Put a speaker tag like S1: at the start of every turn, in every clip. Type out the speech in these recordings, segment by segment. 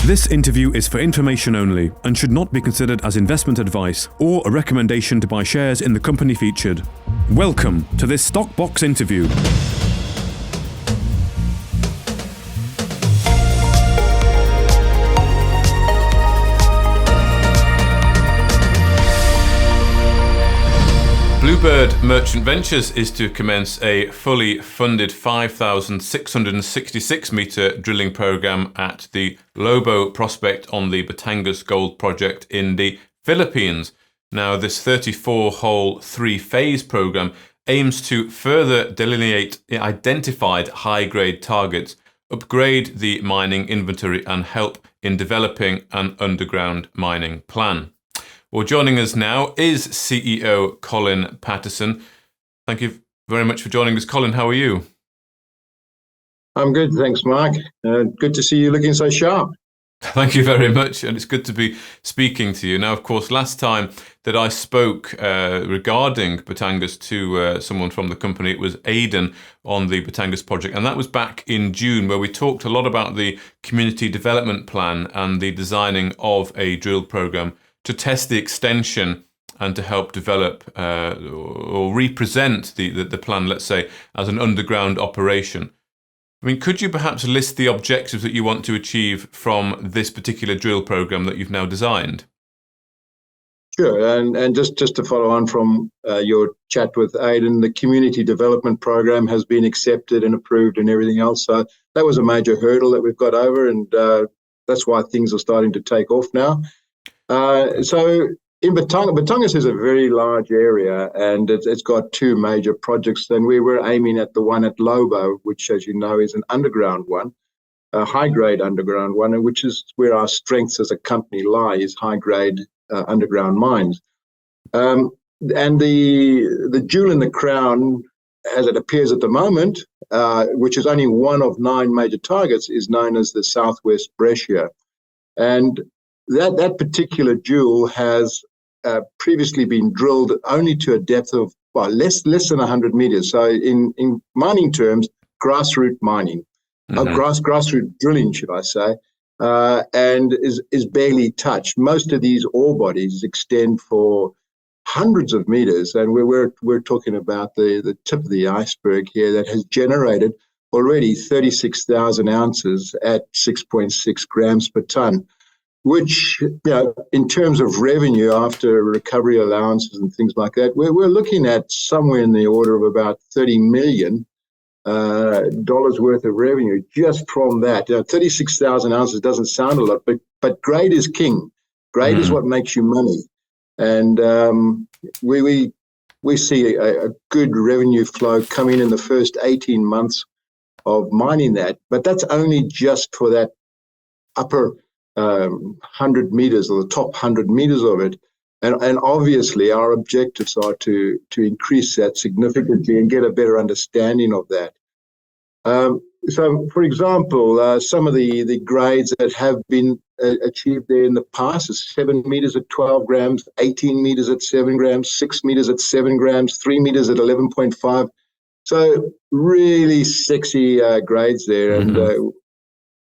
S1: This interview is for information only and should not be considered as investment advice or a recommendation to buy shares in the company featured. Welcome to this Stock Box interview.
S2: Bluebird Merchant Ventures is to commence a fully funded 5,666 metre drilling programme at the Lobo prospect on the Batangas Gold Project in the Philippines. Now, this 34-hole, three-phase programme aims to further delineate identified high-grade targets, upgrade the mining inventory and help in developing an underground mining plan. Well, joining us now is CEO Colin Patterson. Thank you very much for joining us, Colin. How are you?
S3: I'm good, thanks, Mark. Good to see you looking so sharp.
S2: Thank you very much, and it's good to be speaking to you. Now, of course, last time that I spoke regarding Batangas to someone from the company, it was Aidan on the Batangas project, and that was back in June, where we talked a lot about the community development plan and the designing of a drill program to test the extension and to help develop or represent the plan, let's say, as an underground operation. I mean, could you perhaps list the objectives that you want to achieve from this particular drill program that you've now designed?
S3: Sure, and just to follow on from your chat with Aidan, the community development program has been accepted and approved and everything else. So that was a major hurdle that we've got over, and that's why things are starting to take off now. So in Batangas is a very large area, and it's got two major projects, and we were aiming at the one at Lobo, which, as you know, is an underground one, a high-grade underground one, and which is where our strengths as a company lie, is high-grade underground mines. And the jewel in the crown, as it appears at the moment, which is only one of 9 major targets, is known as the Southwest Breccia. And that particular jewel has previously been drilled only to a depth of less than 100 meters. So in mining terms, grassroots mining, grassroots drilling, should I say, and is barely touched. Most of these ore bodies extend for hundreds of meters, and we're talking about the tip of the iceberg here that has generated already 36,000 ounces at 6.6 grams per ton. Which, in terms of revenue after recovery allowances and things like that, we're looking at somewhere in the order of about $30 million worth of revenue just from that. 36,000 ounces doesn't sound a lot, but grade is king. Grade is what makes you money. And we see a good revenue flow coming in the first 18 months of mining that. But that's only just for that upper 100 meters, or the top 100 meters of it, and obviously our objectives are to increase that significantly and get a better understanding of that. So, for example, some of the grades that have been achieved there in the past is 7 meters at 12 grams, 18 meters at 7 grams, 6 meters at 7 grams, 3 meters at 11.5. So really sexy grades there, and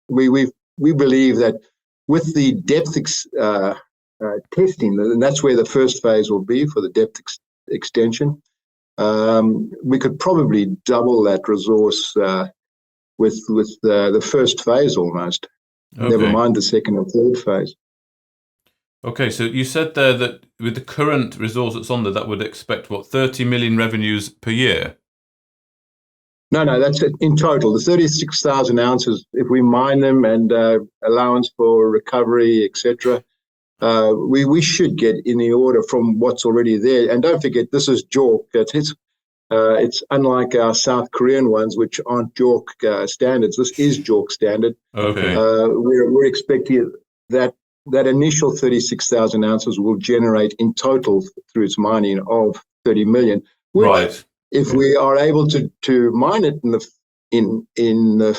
S3: we believe that with the depth testing, and that's where the first phase will be for the depth extension, we could probably double that resource with the first phase almost. Okay. Never mind the second and third phase.
S2: Okay, so you said there that with the current resource that's on there, that would expect, 30 million revenues per year?
S3: No, that's it in total. The 36,000 ounces, if we mine them and allowance for recovery, etc., we should get in the order from what's already there. And don't forget, this is JORC. It's unlike our South Korean ones, which aren't JORC standards. This is JORC standard.
S2: Okay.
S3: We're expecting that initial 36,000 ounces will generate in total through its mining of 30 million.
S2: Right.
S3: If we are able to mine it in the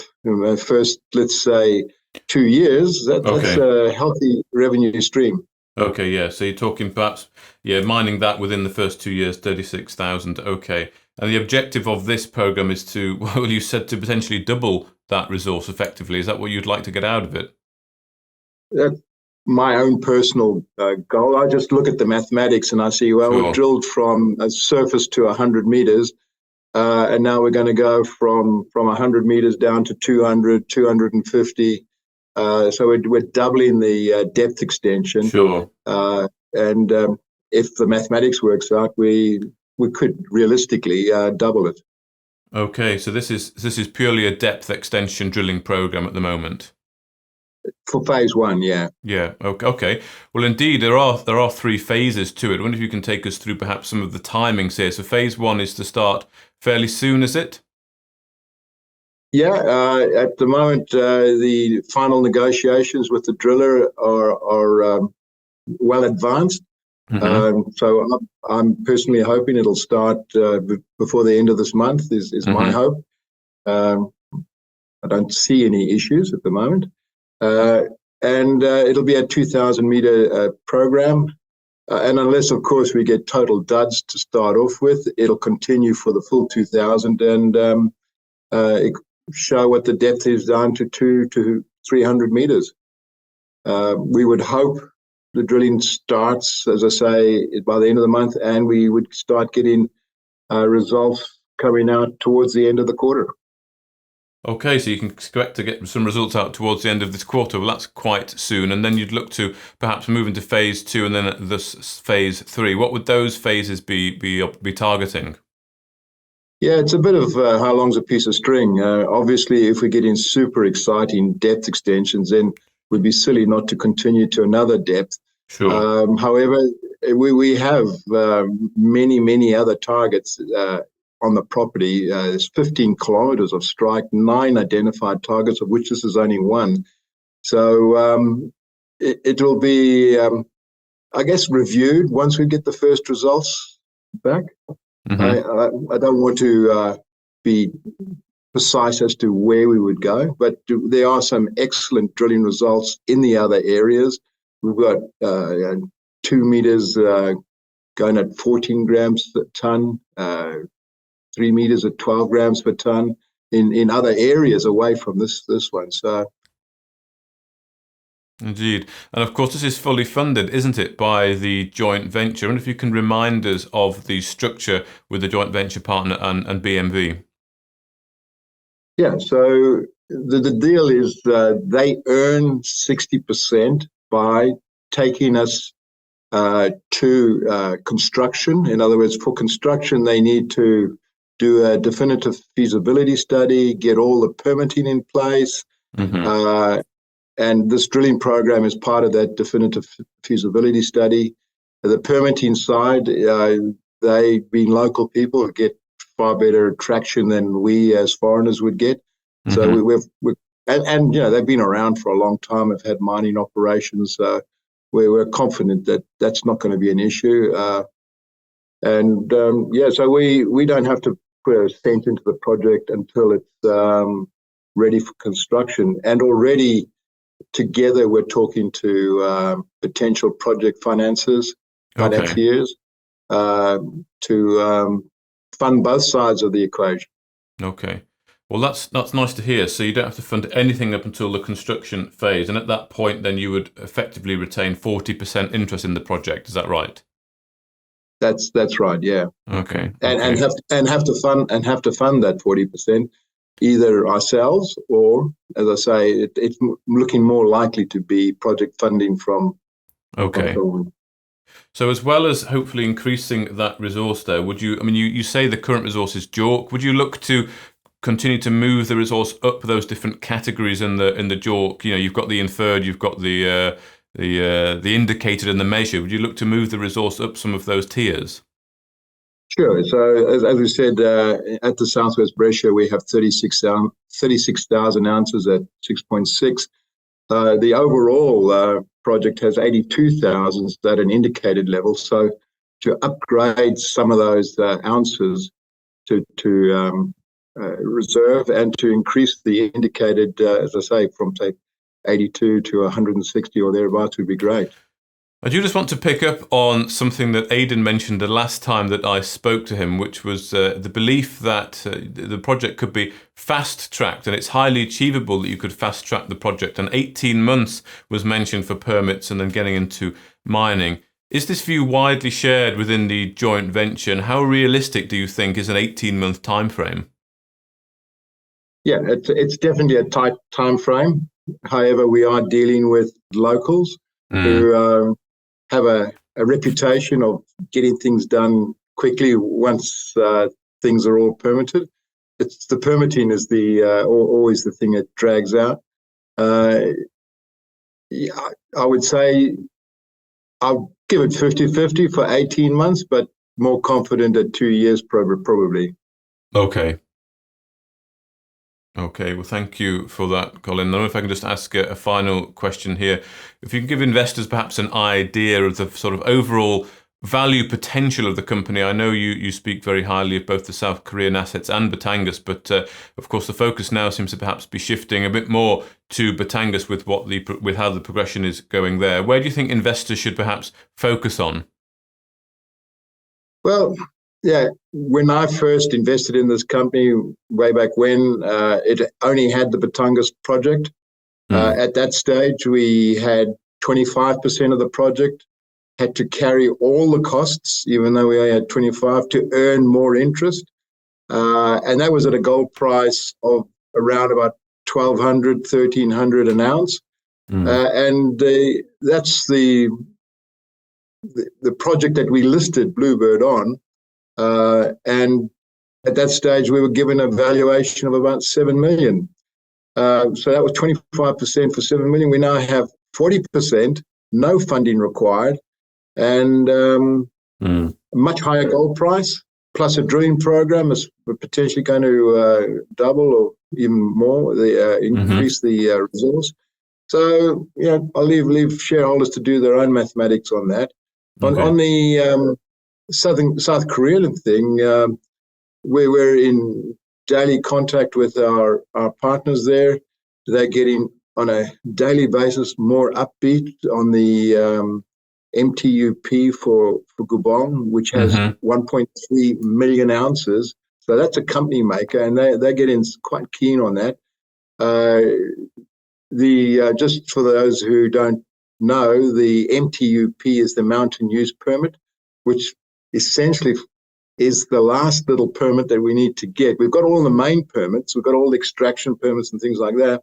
S3: first, let's say, 2 years, that's a healthy revenue stream.
S2: Okay, yeah. So you're talking perhaps, mining that within the first 2 years, 36,000. Okay. And the objective of this program is to, you said to potentially double that resource effectively. Is that what you'd like to get out of it?
S3: that's my own personal goal. I just look at the mathematics and I see, well,
S2: Sure.
S3: we've drilled from a surface to 100 meters, and now we're going to go from 100 meters down to 200, 250. So we're doubling the depth extension.
S2: Sure.
S3: And if the mathematics works out, we could realistically double it.
S2: Okay, so this is purely a depth extension drilling program at the moment.
S3: For phase one, yeah.
S2: Yeah. Okay. Okay. Well, indeed, there are three phases to it. I wonder if you can take us through perhaps some of the timings here. So phase one is to start fairly soon, is it?
S3: Yeah, at the moment, the final negotiations with the driller are well advanced. So I'm personally hoping it'll start before the end of this month. Is my hope. I don't see any issues at the moment, and it'll be a 2,000 meter program. And unless, of course, we get total duds to start off with, it'll continue for the full 2,000 and show what the depth is down to 200 to 300 meters. We would hope the drilling starts, as I say, by the end of the month, and we would start getting results coming out towards the end of the quarter.
S2: Okay, so you can expect to get some results out towards the end of this quarter. Well, that's quite soon. And then you'd look to perhaps move into phase two and then this phase three. What would those phases be targeting?
S3: Yeah, it's a bit of how long's a piece of string. Obviously, if we're getting super exciting depth extensions, then we'd be silly not to continue to another depth.
S2: Sure.
S3: However, we have many other targets on the property. There's 15 kilometers of strike, 9 identified targets, of which this is only one. So it will be, I guess, reviewed once we get the first results back. I don't want to be precise as to where we would go, but there are some excellent drilling results in the other areas. We've got 2 meters going at 14 grams per ton, 3 meters at 12 grams per ton in other areas away from this one. So.
S2: Indeed. And of course, this is fully funded, isn't it, by the joint venture? And if you can remind us of the structure with the joint venture partner and BMV.
S3: Yeah, so the deal is they earn 60% by taking us to construction. In other words, for construction, they need to do a definitive feasibility study, get all the permitting in place. And this drilling program is part of that definitive feasibility study. The permitting side, they, being local people, get far better traction than we as foreigners would get. So and you know, they've been around for a long time, have had mining operations. We're confident that that's not going to be an issue. So we don't have to put a cent into the project until it's ready for construction. And already together we're talking to potential project financiers to fund both sides of the equation.
S2: Okay. Well, that's nice to hear. So you don't have to fund anything up until the construction phase, and at that point, then you would effectively retain 40% interest in the project. Is that right?
S3: That's right. Yeah.
S2: Okay.
S3: And have to fund that 40%, either ourselves or, as I say, it's looking more likely to be project funding from.
S2: Okay. So as well as hopefully increasing that resource there, would you, I mean, you say the current resource is JORC, would you look to continue to move the resource up those different categories in the JORC? You know, you've got the inferred, you've got the indicated and the measured. Would you look to move the resource up some of those tiers?
S3: Sure. So as we said, at the Southwest Brescia, we have 36,000 ounces at 6.6. The overall project has 82,000 at an indicated level. So to upgrade some of those ounces to reserve and to increase the indicated, as I say, from say 82 to 160 or thereabouts would be great.
S2: I do just want to pick up on something that Aidan mentioned the last time that I spoke to him, which was the belief that the project could be fast-tracked, and it's highly achievable that you could fast-track the project. And 18 months was mentioned for permits and then getting into mining. Is this view widely shared within the joint venture, and how realistic do you think is an 18-month time frame?
S3: Yeah, it's definitely a tight time frame. However, we are dealing with locals who have a reputation of getting things done quickly once things are all permitted. It's the permitting is always the thing that drags out. Yeah, I would say I'll give it 50-50 for 18 months, but more confident at 2 years probably.
S2: Okay, well, thank you for that, Colin. Now, if I can just ask a final question here. If you can give investors perhaps an idea of the sort of overall value potential of the company. I know you speak very highly of both the South Korean assets and Batangas, but of course the focus now seems to perhaps be shifting a bit more to Batangas with how the progression is going there. Where do you think investors should perhaps focus on?
S3: Well, yeah, when I first invested in this company way back when, it only had the Batangas project. At that stage, we had 25% of the project, had to carry all the costs, even though we only had 25, to earn more interest. And that was at a gold price of around about $1,200, $1,300 an ounce. And that's the project that we listed Bluebird on. And at that stage, we were given a valuation of about $7 million. So that was 25% for $7 million. We now have 40%, no funding required, and much higher gold price, plus a drilling program is potentially going to double or even more, increase the resource. So, yeah, I'll leave shareholders to do their own mathematics on that. Okay. On the South Korean thing, we're in daily contact with our partners there. They're getting on a daily basis more upbeat on the MTUP for Gabon, which has 1.3 million ounces. So that's a company maker, and they're getting quite keen on that. Just for those who don't know, the MTUP is the Mountain Use Permit, which essentially is the last little permit that we need to get. We've got all the main permits, we've got all the extraction permits and things like that,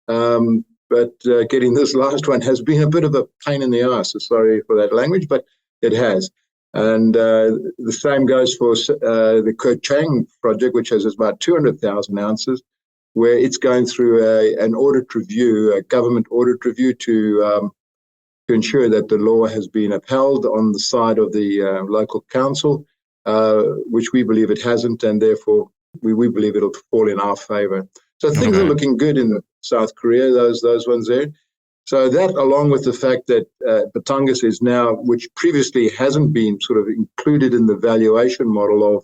S3: but getting this last one has been a bit of a pain in the ass. So sorry for that language, but it has. And the same goes for the Kerchang project, which has about 200,000 ounces, where it's going through an audit review, a government audit review to ensure that the law has been upheld on the side of the local council, which we believe it hasn't, and therefore we believe it'll fall in our favor. So things are looking good in South Korea, those ones there. So that, along with the fact that Batangas is now, which previously hasn't been sort of included in the valuation model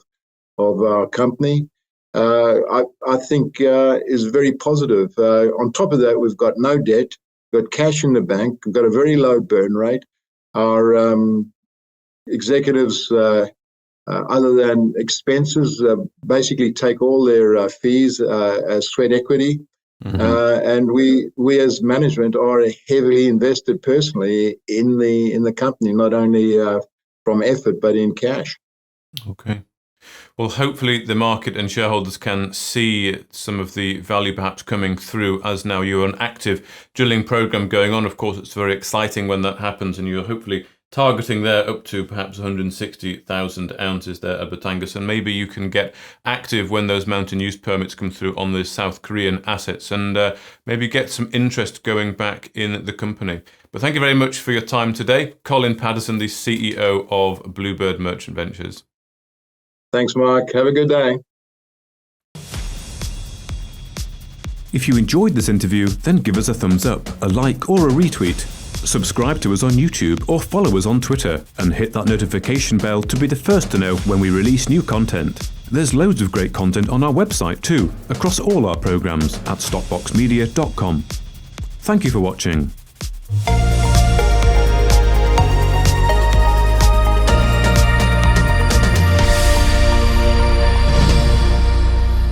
S3: of our company, I think is very positive. On top of that, we've got no debt, we've got cash in the bank, we've got a very low burn rate. Our executives, other than expenses, basically take all their fees as sweat equity. And we as management are heavily invested personally in the company, not only from effort but in cash.
S2: Okay. Well, hopefully the market and shareholders can see some of the value perhaps coming through, as now you're an active drilling program going on. Of course, it's very exciting when that happens, and you're hopefully targeting there up to perhaps 160,000 ounces there at Batangas, and maybe you can get active when those mountain use permits come through on the South Korean assets, and maybe get some interest going back in the company. But thank you very much for your time today. Colin Patterson, the CEO of Bluebird Merchant Ventures.
S3: Thanks, Mark. Have a good day.
S1: If you enjoyed this interview, then give us a thumbs up, a like or a retweet. Subscribe to us on YouTube or follow us on Twitter, and hit that notification bell to be the first to know when we release new content. There's loads of great content on our website too, across all our programs at stockboxmedia.com. Thank you for watching.